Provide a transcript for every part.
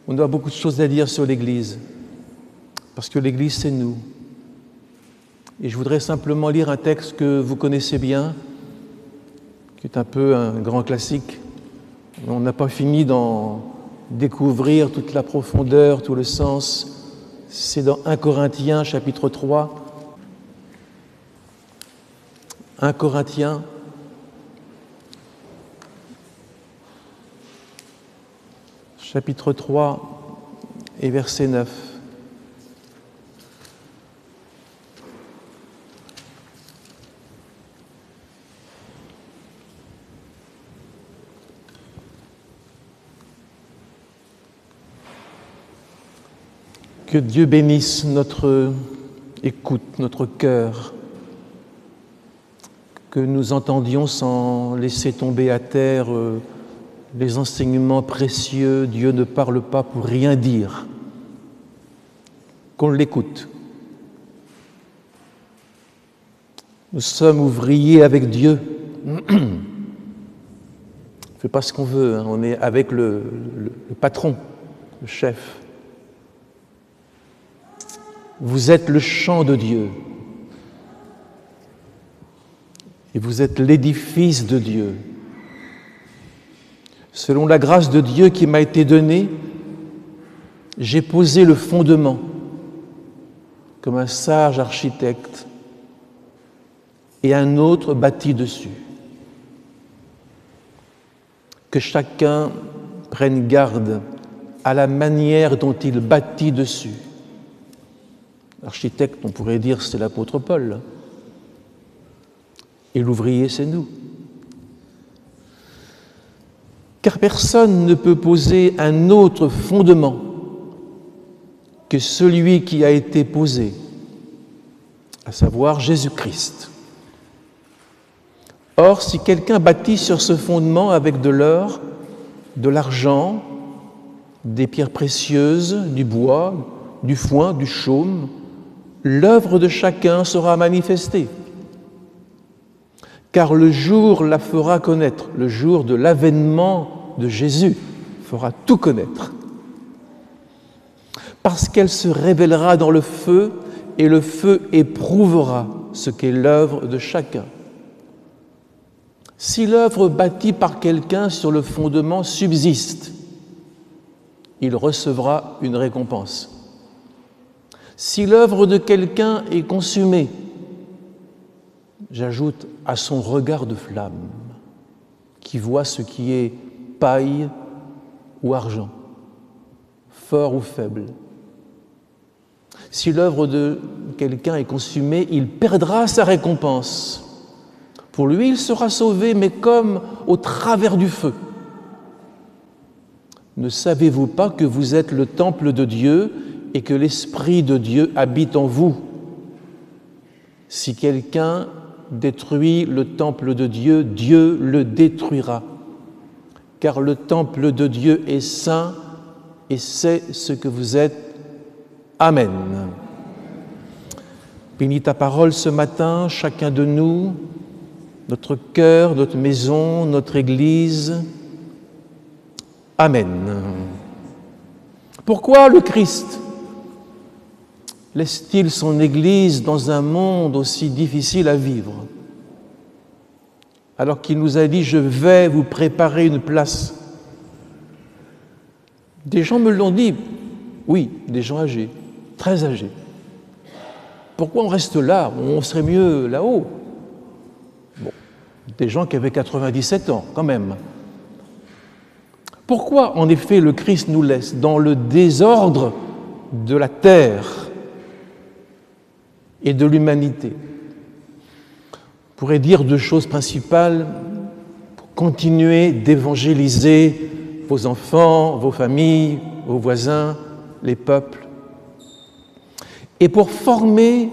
On a beaucoup de choses à dire sur l'Église, parce que l'Église, c'est nous. Et je voudrais simplement lire un texte que vous connaissez bien, qui est un peu un grand classique. On n'a pas fini d'en découvrir toute la profondeur, tout le sens. C'est dans 1 Corinthiens, chapitre 3. 1 Corinthiens, chapitre 3 et verset 9. Que Dieu bénisse notre écoute, notre cœur, que nous entendions sans laisser tomber à terre les enseignements précieux. Dieu ne parle pas pour rien dire, qu'on l'écoute. Nous sommes ouvriers avec Dieu. On ne fait pas ce qu'on veut, hein. On est avec le patron, le chef. Vous êtes le champ de Dieu et vous êtes l'édifice de Dieu. Selon la grâce de Dieu qui m'a été donnée, j'ai posé le fondement comme un sage architecte et un autre bâtit dessus. Que chacun prenne garde à la manière dont il bâtit dessus. L'architecte, on pourrait dire, c'est l'apôtre Paul. Et l'ouvrier, c'est nous. Car personne ne peut poser un autre fondement que celui qui a été posé, à savoir Jésus-Christ. Or, si quelqu'un bâtit sur ce fondement avec de l'or, de l'argent, des pierres précieuses, du bois, du foin, du chaume, l'œuvre de chacun sera manifestée. Car le jour la fera connaître, le jour de l'avènement de Jésus fera tout connaître. Parce qu'elle se révélera dans le feu, et le feu éprouvera ce qu'est l'œuvre de chacun. Si l'œuvre bâtie par quelqu'un sur le fondement subsiste, il recevra une récompense. Si l'œuvre de quelqu'un est consumée, j'ajoute à son regard de flamme, qui voit ce qui est paille ou argent, fort ou faible. Si l'œuvre de quelqu'un est consumée, il perdra sa récompense. Pour lui, il sera sauvé, mais comme au travers du feu. Ne savez-vous pas que vous êtes le temple de Dieu et que l'Esprit de Dieu habite en vous? Si quelqu'un détruit le temple de Dieu, Dieu le détruira. Car le temple de Dieu est saint et c'est ce que vous êtes. Amen. Bénis ta parole ce matin, chacun de nous, notre cœur, notre maison, notre Église. Amen. Pourquoi le Christ laisse-t-il son Église dans un monde aussi difficile à vivre, alors qu'il nous a dit « Je vais vous préparer une place ». Des gens me l'ont dit, oui, des gens âgés, très âgés. Pourquoi on reste là? On serait mieux là-haut. Bon, des gens qui avaient 97 ans, quand même. Pourquoi, en effet, le Christ nous laisse dans le désordre de la terre et de l'humanité? On pourrait dire deux choses principales pour continuer d'évangéliser vos enfants, vos familles, vos voisins, les peuples, et pour former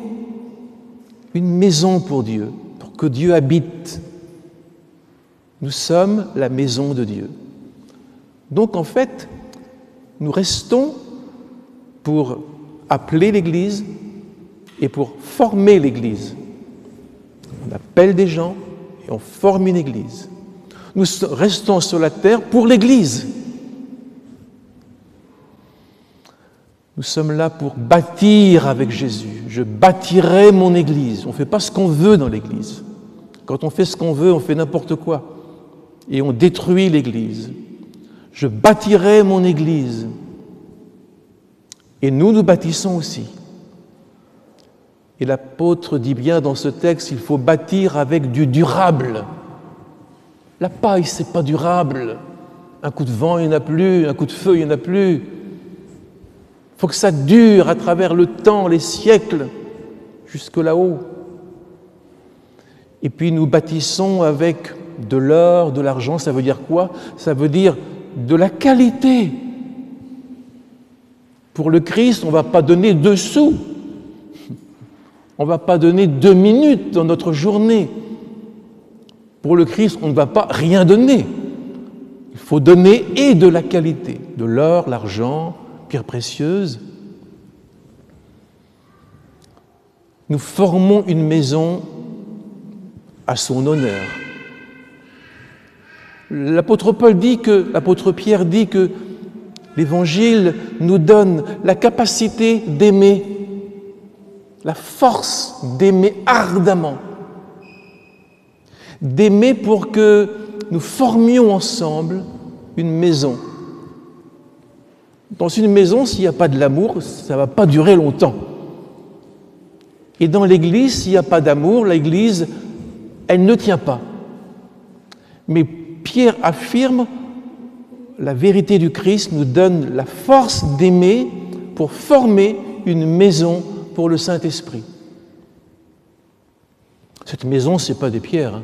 une maison pour Dieu, pour que Dieu habite. Nous sommes la maison de Dieu. Donc en fait, nous restons pour appeler l'Église et pour former l'Église. On appelle des gens et on forme une Église. Nous restons sur la terre pour l'Église. Nous sommes là pour bâtir avec Jésus. Je bâtirai mon Église. On ne fait pas ce qu'on veut dans l'Église. Quand on fait ce qu'on veut, on fait n'importe quoi. Et on détruit l'Église. Je bâtirai mon Église. Et nous bâtissons aussi. Et l'apôtre dit bien dans ce texte, il faut bâtir avec du durable. La paille, ce n'est pas durable. Un coup de vent, il n'y en a plus. Un coup de feu, il n'y en a plus. Il faut que ça dure à travers le temps, les siècles, jusque là-haut. Et puis nous bâtissons avec de l'or, de l'argent. Ça veut dire quoi? Ça veut dire de la qualité. Pour le Christ, on ne va pas donner 2 sous. On ne va pas donner 2 minutes dans notre journée. Pour le Christ, on ne va pas rien donner. Il faut donner et de la qualité, de l'or, l'argent, pierres précieuses. Nous formons une maison à son honneur. L'apôtre Pierre dit que l'Évangile nous donne la capacité d'aimer, la force d'aimer ardemment, d'aimer pour que nous formions ensemble une maison. Dans une maison, s'il n'y a pas de l'amour, ça ne va pas durer longtemps. Et dans l'Église, s'il n'y a pas d'amour, l'Église, elle ne tient pas. Mais Pierre affirme, la vérité du Christ nous donne la force d'aimer pour former une maison pour le Saint-Esprit. Cette maison, ce n'est pas des pierres.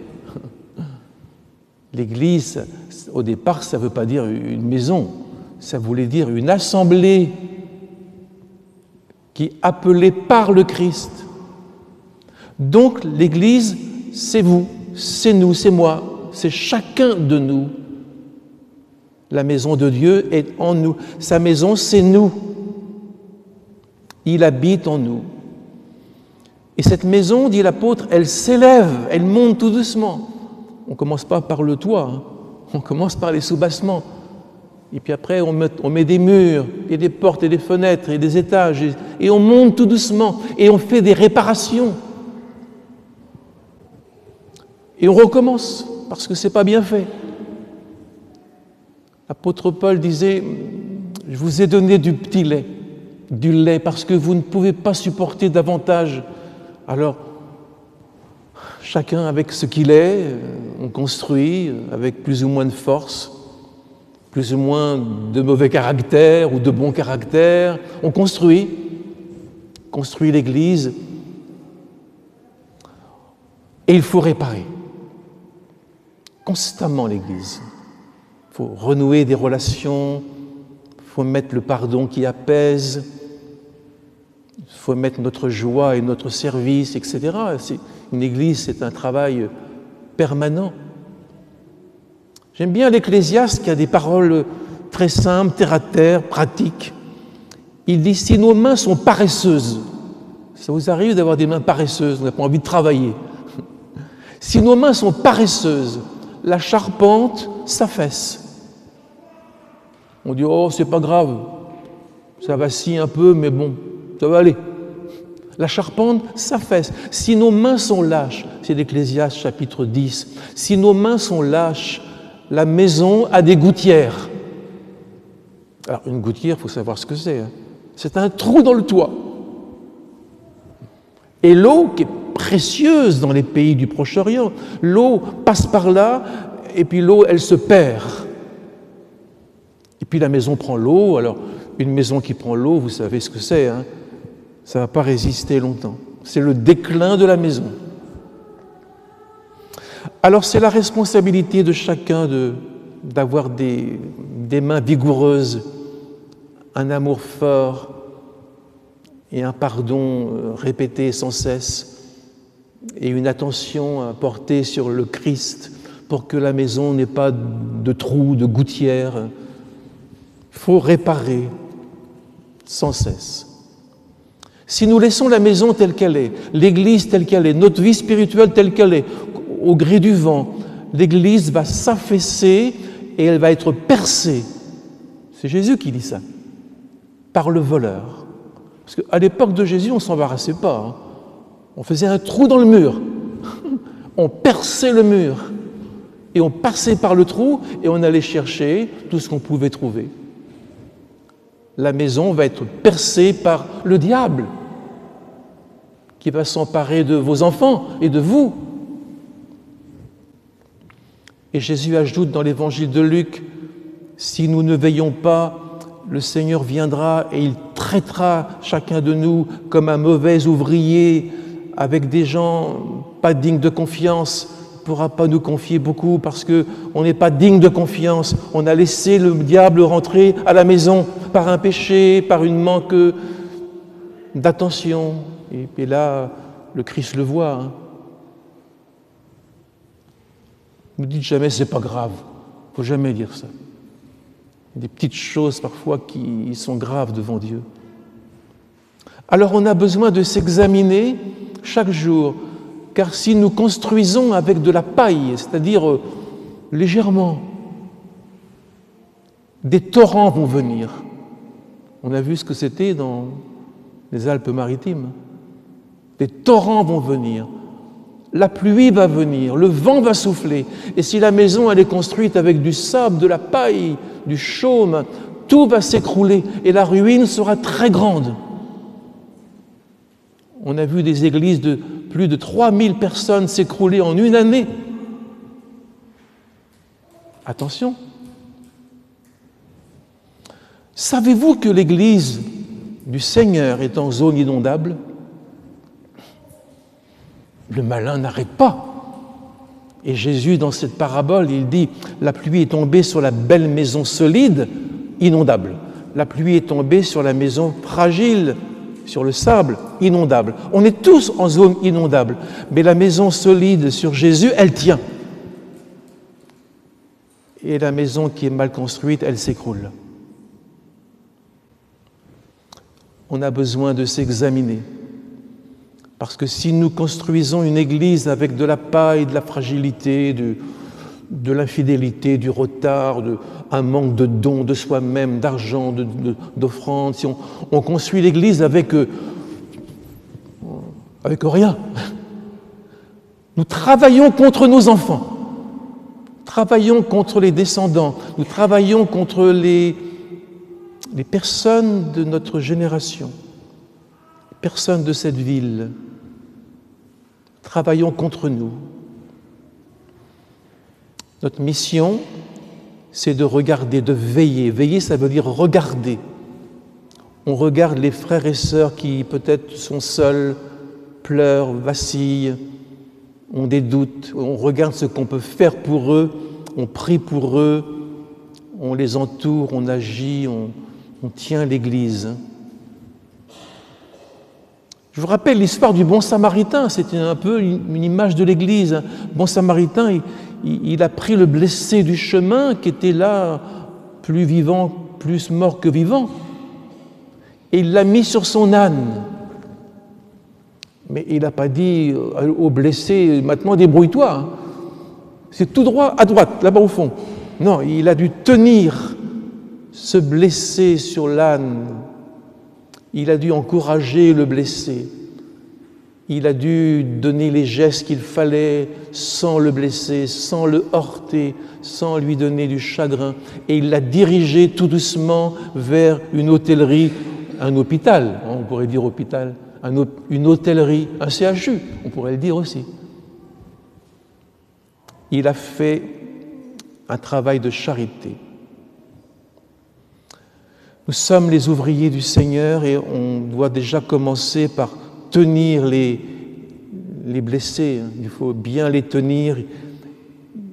L'Église, au départ, ça ne veut pas dire une maison, ça voulait dire une assemblée qui est appelée par le Christ. Donc l'Église, c'est vous, c'est nous, c'est moi, c'est chacun de nous. La maison de Dieu est en nous. Sa maison, c'est nous. Il habite en nous. Et cette maison, dit l'apôtre, elle s'élève, elle monte tout doucement. On ne commence pas par le toit, on commence par les soubassements. Et puis après, on met des murs, et des portes, et des fenêtres, et des étages, et on monte tout doucement, et on fait des réparations. Et on recommence, parce que ce n'est pas bien fait. L'apôtre Paul disait, « Je vous ai donné du petit lait, du lait, parce que vous ne pouvez pas supporter davantage. » Alors, chacun avec ce qu'il est, on construit avec plus ou moins de force, plus ou moins de mauvais caractère ou de bon caractère. On construit l'Église et il faut réparer constamment l'Église. Il faut renouer des relations, il faut mettre le pardon qui apaise, il faut mettre notre joie et notre service, etc. Une Église, c'est un travail permanent. J'aime bien l'Ecclésiaste qui a des paroles très simples, terre à terre, pratiques. Il dit « Si nos mains sont paresseuses », ça vous arrive d'avoir des mains paresseuses, on n'a pas envie de travailler. « Si nos mains sont paresseuses, la charpente s'affaisse. » On dit « Oh, c'est pas grave, ça vacille un peu, mais bon, ça va aller. » La charpente s'affaisse. Si nos mains sont lâches, c'est l'Ecclésiaste chapitre 10, si nos mains sont lâches, la maison a des gouttières. Alors, une gouttière, il faut savoir ce que c'est. C'est un trou dans le toit. Et l'eau, qui est précieuse dans les pays du Proche-Orient, l'eau passe par là, et puis l'eau, elle se perd. Et puis la maison prend l'eau. Alors, une maison qui prend l'eau, vous savez ce que c'est, hein? Ça ne va pas résister longtemps. C'est le déclin de la maison. Alors c'est la responsabilité de chacun d'avoir des mains vigoureuses, un amour fort et un pardon répété sans cesse et une attention à porter sur le Christ pour que la maison n'ait pas de trous, de gouttières. Il faut réparer sans cesse. Si nous laissons la maison telle qu'elle est, l'Église telle qu'elle est, notre vie spirituelle telle qu'elle est, au gré du vent, l'Église va s'affaisser et elle va être percée. C'est Jésus qui dit ça, par le voleur. Parce qu'à l'époque de Jésus, on ne s'embarrassait pas. Hein. On faisait un trou dans le mur. On perçait le mur. Et on passait par le trou et on allait chercher tout ce qu'on pouvait trouver. La maison va être percée par le diable qui va s'emparer de vos enfants et de vous. Et Jésus ajoute dans l'évangile de Luc, si nous ne veillons pas, le Seigneur viendra et il traitera chacun de nous comme un mauvais ouvrier avec des gens pas dignes de confiance. Il ne pourra pas nous confier beaucoup parce qu'on n'est pas digne de confiance. On a laissé le diable rentrer à la maison par un péché, par une manque d'attention. Et là, le Christ le voit. Hein. Ne dites jamais c'est pas grave. Il ne faut jamais dire ça. Il y a des petites choses parfois qui sont graves devant Dieu. Alors on a besoin de s'examiner chaque jour, car si nous construisons avec de la paille, c'est-à-dire légèrement, des torrents vont venir. On a vu ce que c'était dans les Alpes-Maritimes. Des torrents vont venir. La pluie va venir, le vent va souffler. Et si la maison elle est construite avec du sable, de la paille, du chaume, tout va s'écrouler et la ruine sera très grande. On a vu des églises de plus de 3000 personnes s'écrouler en une année. Attention. Savez-vous que l'église du Seigneur est en zone inondable ? Le malin n'arrête pas. Et Jésus, dans cette parabole, il dit « La pluie est tombée sur la belle maison solide, inondable. La pluie est tombée sur la maison fragile, sur le sable, inondable. » On est tous en zone inondable. Mais la maison solide sur Jésus, elle tient. Et la maison qui est mal construite, elle s'écroule. On a besoin de s'examiner. Parce que si nous construisons une église avec de la paille, de la fragilité, de l'infidélité, du retard, un manque de dons de soi-même, d'argent, d'offrandes, si on construit l'église avec rien, nous travaillons contre nos enfants, nous travaillons contre les descendants, nous travaillons contre les personnes de notre génération, les personnes de cette ville. Travaillons contre nous. Notre mission, c'est de regarder, de veiller. Veiller, ça veut dire regarder. On regarde les frères et sœurs qui peut-être sont seuls, pleurent, vacillent, ont des doutes. On regarde ce qu'on peut faire pour eux, on prie pour eux, on les entoure, on agit, on tient l'Église. Je vous rappelle l'histoire du bon samaritain, c'était un peu une image de l'Église. Bon samaritain, il a pris le blessé du chemin qui était là, plus vivant, plus mort que vivant, et il l'a mis sur son âne. Mais il n'a pas dit au blessé, maintenant débrouille-toi. Hein. C'est tout droit à droite, là-bas au fond. Non, il a dû tenir ce blessé sur l'âne. Il a dû encourager le blessé. Il a dû donner les gestes qu'il fallait sans le blesser, sans le heurter, sans lui donner du chagrin. Et il l'a dirigé tout doucement vers une hôtellerie, un hôpital, on pourrait dire hôpital, une hôtellerie, un CHU, on pourrait le dire aussi. Il a fait un travail de charité. Nous sommes les ouvriers du Seigneur et on doit déjà commencer par tenir les blessés. Il faut bien les tenir.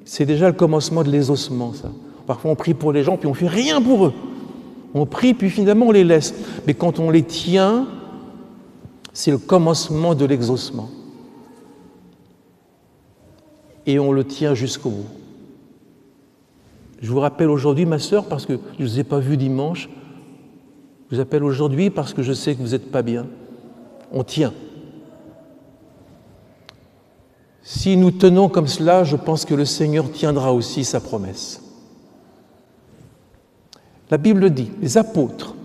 C'est déjà le commencement de l'exaucement, ça. Parfois on prie pour les gens puis on ne fait rien pour eux. On prie puis finalement on les laisse. Mais quand on les tient, c'est le commencement de l'exaucement. Et on le tient jusqu'au bout. Je vous rappelle aujourd'hui, ma sœur, parce que je ne vous ai pas vu dimanche, je vous appelle aujourd'hui parce que je sais que vous n'êtes pas bien. On tient. Si nous tenons comme cela, je pense que le Seigneur tiendra aussi sa promesse. La Bible dit, les apôtres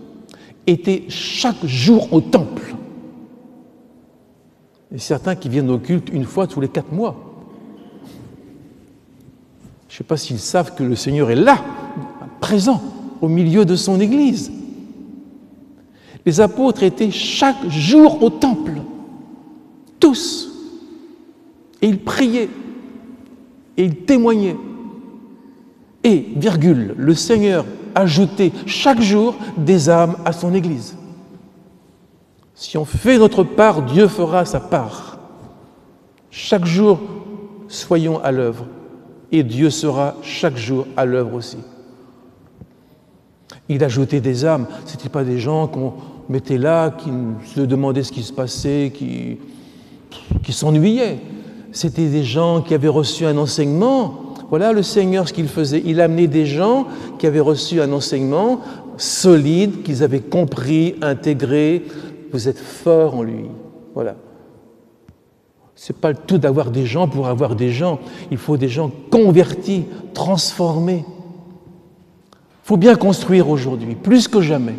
étaient chaque jour au temple. Et certains qui viennent au culte une fois tous les 4 mois. Je ne sais pas s'ils savent que le Seigneur est là, présent, au milieu de son Église. Les apôtres étaient chaque jour au temple, tous. Et ils priaient, et ils témoignaient. Et, virgule, le Seigneur ajoutait chaque jour des âmes à son Église. Si on fait notre part, Dieu fera sa part. Chaque jour, soyons à l'œuvre, et Dieu sera chaque jour à l'œuvre aussi. Il ajoutait des âmes, ce n'étaient pas des gens qu'on mettait là, qui se demandaient ce qui se passait, qui s'ennuyaient. C'était des gens qui avaient reçu un enseignement. Voilà le Seigneur ce qu'il faisait. Il amenait des gens qui avaient reçu un enseignement solide, qu'ils avaient compris, intégré. Vous êtes forts en lui. Voilà. Ce n'est pas le tout d'avoir des gens pour avoir des gens. Il faut des gens convertis, transformés. Il faut bien construire aujourd'hui, plus que jamais.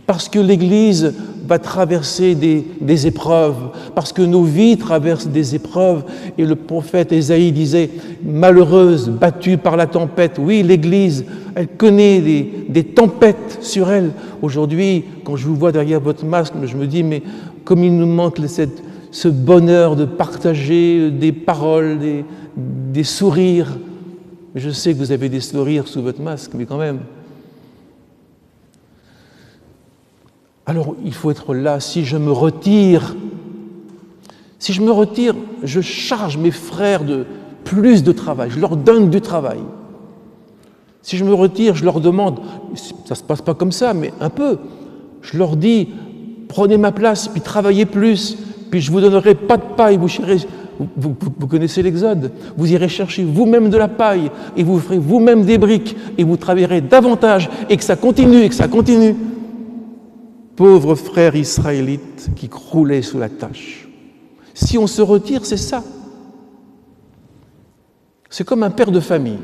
Parce que l'Église va traverser des épreuves, parce que nos vies traversent des épreuves. Et le prophète Ésaïe disait, malheureuse, battue par la tempête. Oui, l'Église, elle connaît des tempêtes sur elle. Aujourd'hui, quand je vous vois derrière votre masque, je me dis, mais comme il nous manque ce bonheur de partager des paroles, des sourires. Je sais que vous avez des sourires sous votre masque, mais quand même. Alors, il faut être là. Si je me retire, je charge mes frères de plus de travail. Je leur donne du travail. Si je me retire, je leur demande, ça ne se passe pas comme ça, mais un peu. Je leur dis, prenez ma place, puis travaillez plus, puis je vous donnerai pas de paille, vous connaissez l'Exode, vous irez chercher vous-même de la paille, et vous ferez vous-même des briques, et vous travaillerez davantage, et que ça continue, Pauvres frères israélites qui croulaient sous la tâche. Si on se retire, c'est ça. C'est comme un père de famille.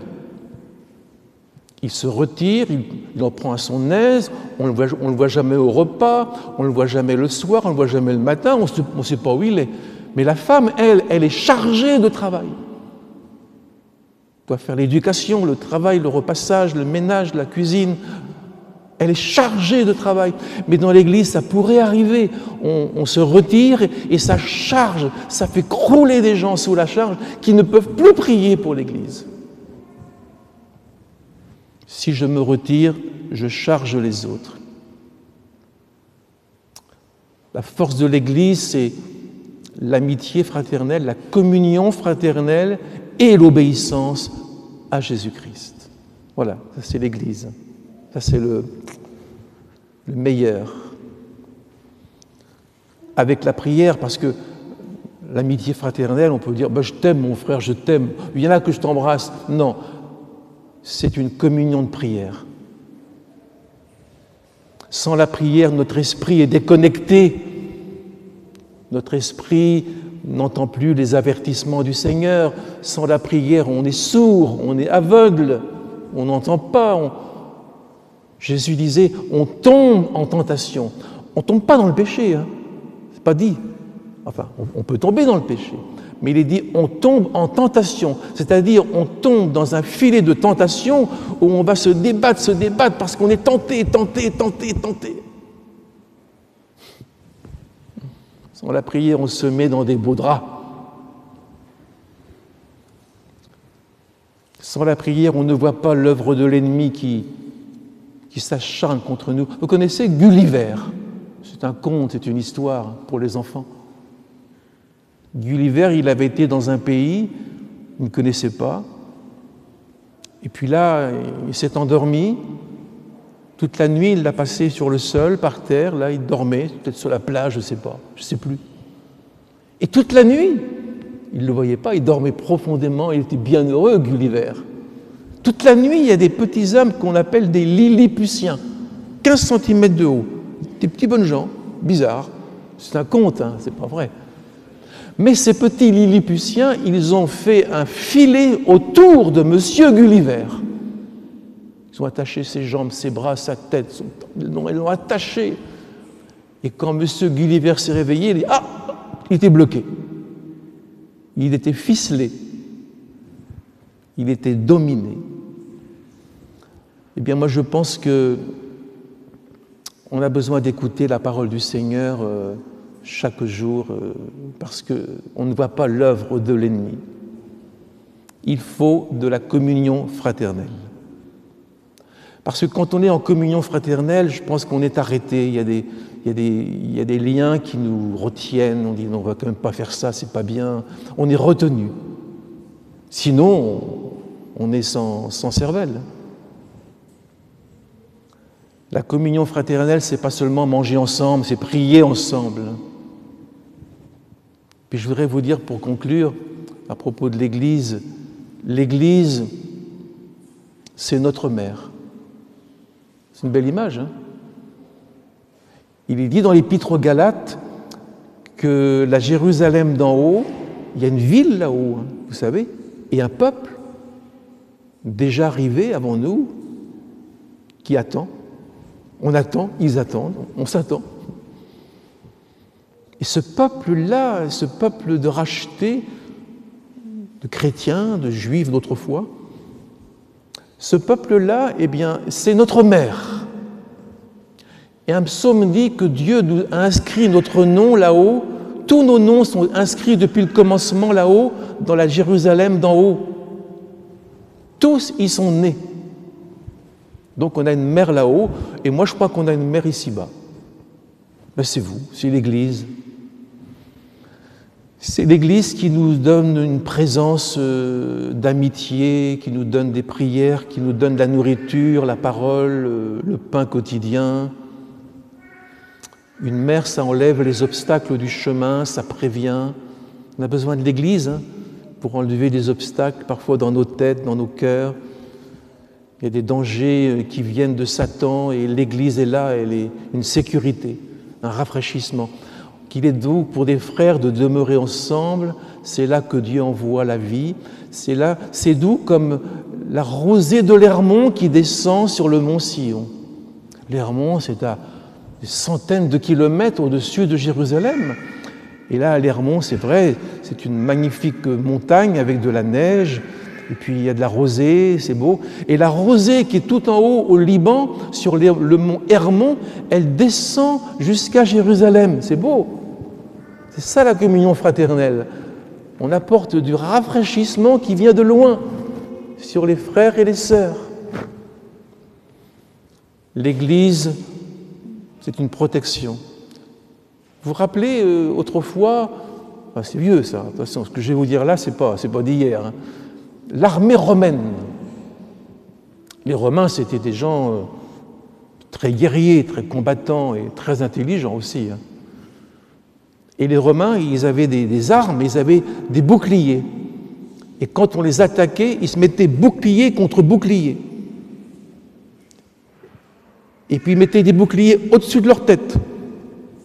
Il se retire, il en prend à son aise, on ne le voit jamais au repas, on ne le voit jamais le soir, on ne le voit jamais le matin, on ne sait pas où il est. Mais la femme, elle est chargée de travail. Elle doit faire l'éducation, le travail, le repassage, le ménage, la cuisine. Elle est chargée de travail. Mais dans l'Église, ça pourrait arriver. On se retire et ça charge, ça fait crouler des gens sous la charge qui ne peuvent plus prier pour l'Église. Si je me retire, je charge les autres. La force de l'Église, c'est l'amitié fraternelle, la communion fraternelle et l'obéissance à Jésus-Christ. Voilà, ça c'est l'Église. Ça c'est le meilleur. Avec la prière, parce que l'amitié fraternelle, on peut dire je t'aime mon frère, je t'aime. Il y en a que je t'embrasse. Non, c'est une communion de prière. Sans la prière, notre esprit est déconnecté. Notre esprit n'entend plus les avertissements du Seigneur. Sans la prière, on est sourd, on est aveugle, on n'entend pas. Jésus disait, on tombe en tentation. On ne tombe pas dans le péché, hein. C'est pas dit. Enfin, on peut tomber dans le péché. Mais il est dit, on tombe en tentation. C'est-à-dire, on tombe dans un filet de tentation où on va se débattre, parce qu'on est tenté. Sans la prière, on se met dans des beaux draps. Sans la prière, on ne voit pas l'œuvre de l'ennemi qui s'acharne contre nous. Vous connaissez Gulliver? C'est un conte, c'est une histoire pour les enfants. Gulliver, il avait été dans un pays, il ne connaissait pas. Et puis là, il s'est endormi. Toute la nuit, il l'a passé sur le sol, par terre. Là, il dormait, peut-être sur la plage, je ne sais plus. Et toute la nuit, il ne le voyait pas, il dormait profondément, il était bien heureux, Gulliver. Toute la nuit, il y a des petits hommes qu'on appelle des Lilliputiens, 15 cm de haut, des petits bonnes gens, bizarres. C'est un conte, hein, c'est pas vrai. Mais ces petits Lilliputiens, ils ont fait un filet autour de Monsieur Gulliver. Ils ont attaché ses jambes, ses bras, sa tête. Ils l'ont attaché. Et quand M. Gulliver s'est réveillé, il était bloqué. Il était ficelé. Il était dominé. Eh bien, moi, je pense que on a besoin d'écouter la parole du Seigneur chaque jour parce qu'on ne voit pas l'œuvre de l'ennemi. Il faut de la communion fraternelle. Parce que quand on est en communion fraternelle, je pense qu'on est arrêté. Il y a des liens qui nous retiennent. On dit non, on ne va quand même pas faire ça, c'est pas bien. On est retenu. Sinon, on est sans cervelle. La communion fraternelle, c'est pas seulement manger ensemble, c'est prier ensemble. Puis je voudrais vous dire pour conclure, à propos de l'Église, l'Église, c'est notre mère. C'est une belle image, hein? Il est dit dans l'Épître aux Galates que la Jérusalem d'en haut, il y a une ville là-haut, hein, vous savez, et un peuple déjà arrivé avant nous qui attend. On attend, ils attendent, on s'attend. Et ce peuple-là, ce peuple de rachetés, de chrétiens, de juifs d'autrefois, ce peuple-là, eh bien, c'est notre mère. Et un psaume dit que Dieu nous a inscrit notre nom là-haut, tous nos noms sont inscrits depuis le commencement là-haut, dans la Jérusalem d'en haut. Tous y sont nés. Donc on a une mère là-haut, et moi je crois qu'on a une mère ici-bas. Ben, c'est vous, c'est l'Église. C'est l'Église qui nous donne une présence d'amitié, qui nous donne des prières, qui nous donne de la nourriture, la parole, le pain quotidien. Une mère, ça enlève les obstacles du chemin, ça prévient. On a besoin de l'Église pour enlever des obstacles, parfois dans nos têtes, dans nos cœurs. Il y a des dangers qui viennent de Satan et l'Église est là, elle est une sécurité, un rafraîchissement. Qu'il est doux pour des frères de demeurer ensemble, c'est là que Dieu envoie la vie. C'est doux comme la rosée de l'Hermon qui descend sur le mont Sion. L'Hermon, c'est à des centaines de kilomètres au-dessus de Jérusalem. Et là, l'Hermon, c'est vrai, c'est une magnifique montagne avec de la neige. Et puis il y a de la rosée, c'est beau. Et la rosée qui est tout en haut au Liban, sur le mont Hermon, elle descend jusqu'à Jérusalem. C'est beau. C'est ça la communion fraternelle. On apporte du rafraîchissement qui vient de loin sur les frères et les sœurs. L'Église, c'est une protection. Vous vous rappelez autrefois, c'est vieux ça, de toute façon, ce que je vais vous dire là, c'est pas d'hier, hein. L'armée romaine. Les Romains, c'était des gens très guerriers, très combattants et très intelligents aussi. Et les Romains, ils avaient des armes, ils avaient des boucliers. Et quand on les attaquait, ils se mettaient bouclier contre bouclier. Et puis ils mettaient des boucliers au-dessus de leur tête,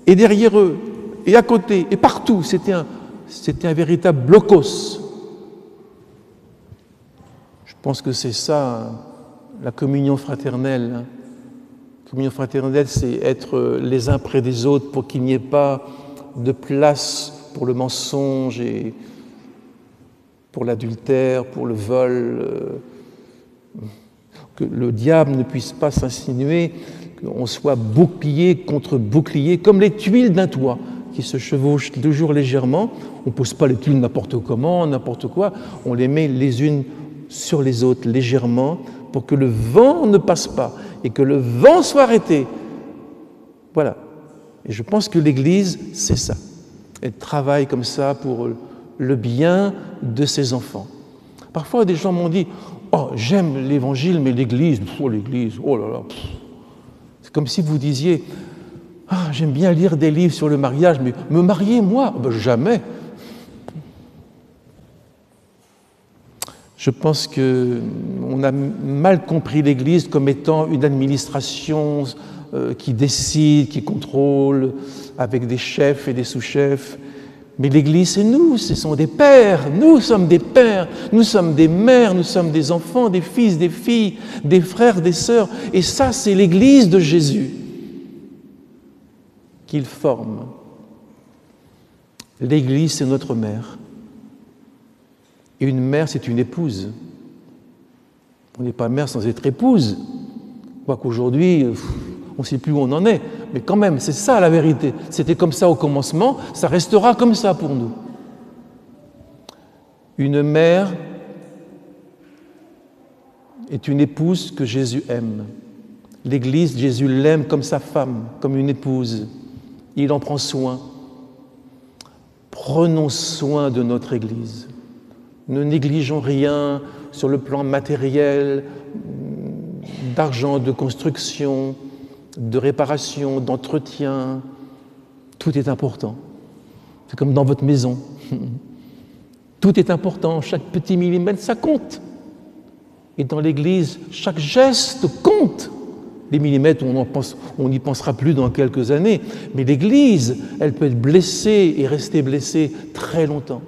et derrière eux, et à côté, et partout. C'était un véritable blocos. Je pense que c'est ça, la communion fraternelle. La communion fraternelle, c'est être les uns près des autres pour qu'il n'y ait pas de place pour le mensonge et pour l'adultère, pour le vol, que le diable ne puisse pas s'insinuer, qu'on soit bouclier contre bouclier, comme les tuiles d'un toit qui se chevauchent toujours légèrement. On ne pose pas les tuiles n'importe comment, n'importe quoi, on les met les unes sur les autres légèrement pour que le vent ne passe pas et que le vent soit arrêté. Voilà. Et je pense que l'Église, c'est ça. Elle travaille comme ça pour le bien de ses enfants. Parfois, des gens m'ont dit « Oh, j'aime l'Évangile, mais l'Église, oh là là. » C'est comme si vous disiez « Ah, j'aime bien lire des livres sur le mariage, mais me marier, moi, ben, jamais. » Je pense qu'on a mal compris l'Église comme étant une administration qui décide, qui contrôle, avec des chefs et des sous-chefs. Mais l'Église, c'est nous, ce sont des pères, nous sommes des pères, nous sommes des mères, nous sommes des enfants, des fils, des filles, des frères, des sœurs. Et ça, c'est l'Église de Jésus qu'il forme. L'Église, c'est notre mère. Et une mère, c'est une épouse. On n'est pas mère sans être épouse. Quoiqu'aujourd'hui, on ne sait plus où on en est. Mais quand même, c'est ça la vérité. C'était comme ça au commencement, ça restera comme ça pour nous. Une mère est une épouse que Jésus aime. L'Église, Jésus l'aime comme sa femme, comme une épouse. Il en prend soin. Prenons soin de notre Église. Ne négligeons rien sur le plan matériel, d'argent, de construction, de réparation, d'entretien. Tout est important. C'est comme dans votre maison. Tout est important, chaque petit millimètre, ça compte. Et dans l'Église, chaque geste compte. Les millimètres, on n'y pensera plus dans quelques années. Mais l'Église, elle peut être blessée et rester blessée très longtemps.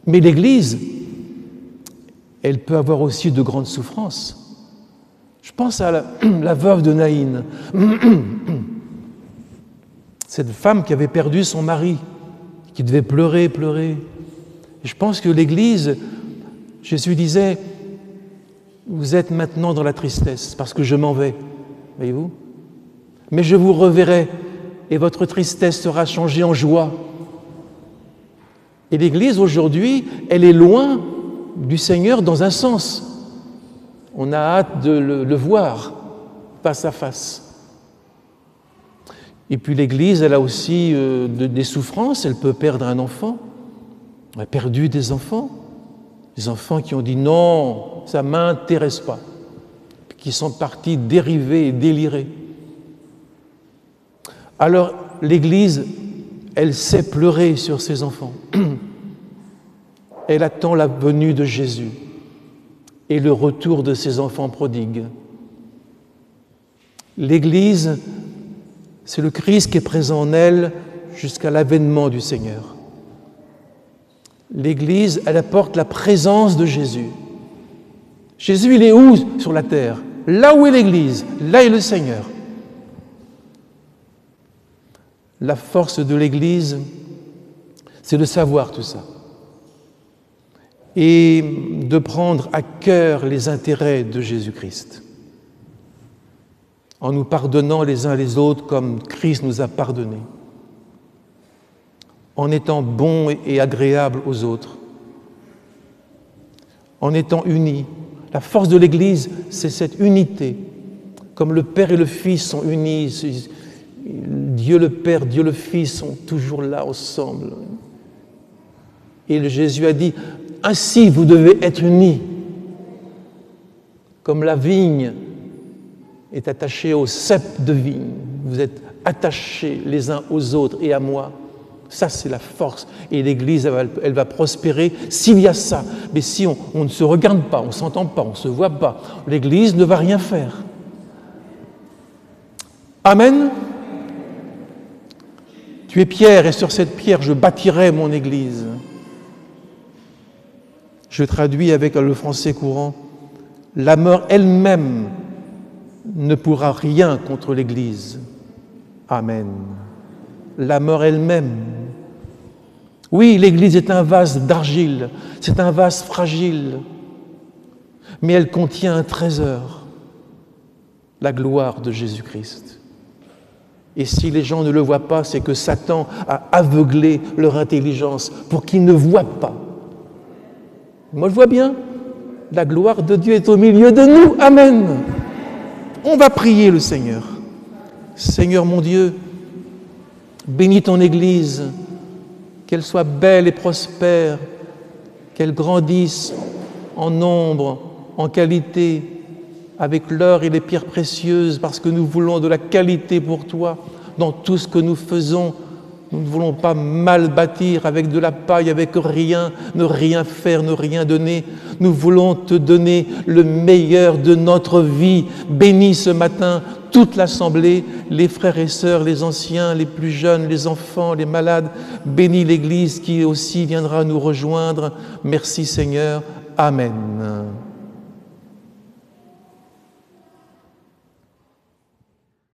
Mais l'Église, elle peut avoir aussi de grandes souffrances. Je pense à la veuve de Naïn, cette femme qui avait perdu son mari, qui devait pleurer. Et je pense que l'Église, Jésus disait, vous êtes maintenant dans la tristesse parce que je m'en vais, voyez-vous, mais je vous reverrai et votre tristesse sera changée en joie. Et l'Église aujourd'hui, elle est loin du Seigneur dans un sens. On a hâte de le voir face à face. Et puis l'Église, elle a aussi des souffrances. Elle peut perdre un enfant. Elle a perdu des enfants qui ont dit non, ça ne m'intéresse pas, qui sont partis dériver et délirer. Alors l'Église, elle sait pleurer sur ses enfants. Elle attend la venue de Jésus et le retour de ses enfants prodigues. L'Église, c'est le Christ qui est présent en elle jusqu'à l'avènement du Seigneur. L'Église, elle apporte la présence de Jésus. Jésus, il est où sur la terre? Là où est l'Église, là est le Seigneur. La force de l'Église, c'est de savoir tout ça et de prendre à cœur les intérêts de Jésus-Christ en nous pardonnant les uns les autres comme Christ nous a pardonnés, en étant bons et agréables aux autres, en étant unis. La force de l'Église, c'est cette unité. Comme le Père et le Fils sont unis, Dieu le Père, Dieu le Fils sont toujours là ensemble. Et Jésus a dit, ainsi vous devez être unis. Comme la vigne est attachée au cep de vigne, vous êtes attachés les uns aux autres et à moi. Ça, c'est la force. Et l'Église, elle va prospérer s'il y a ça. Mais si on ne se regarde pas, on ne s'entend pas, on ne se voit pas, l'Église ne va rien faire. Amen. Tu es pierre, et sur cette pierre, je bâtirai mon Église. Je traduis avec le français courant. La mort elle-même ne pourra rien contre l'Église. Amen. La mort elle-même. Oui, l'Église est un vase d'argile, c'est un vase fragile, mais elle contient un trésor, la gloire de Jésus-Christ. Et si les gens ne le voient pas, c'est que Satan a aveuglé leur intelligence pour qu'ils ne voient pas. Moi, je vois bien, la gloire de Dieu est au milieu de nous. Amen. On va prier le Seigneur. Seigneur mon Dieu, bénis ton Église, qu'elle soit belle et prospère, qu'elle grandisse en nombre, en qualité, avec l'or et les pierres précieuses, parce que nous voulons de la qualité pour toi dans tout ce que nous faisons, Nous ne voulons pas mal bâtir avec de la paille, avec rien, ne rien faire, ne rien donner. Nous voulons te donner le meilleur de notre vie. Bénis ce matin toute l'Assemblée, les frères et sœurs, les anciens, les plus jeunes, les enfants, les malades. Bénis l'Église qui aussi viendra nous rejoindre. Merci Seigneur. Amen.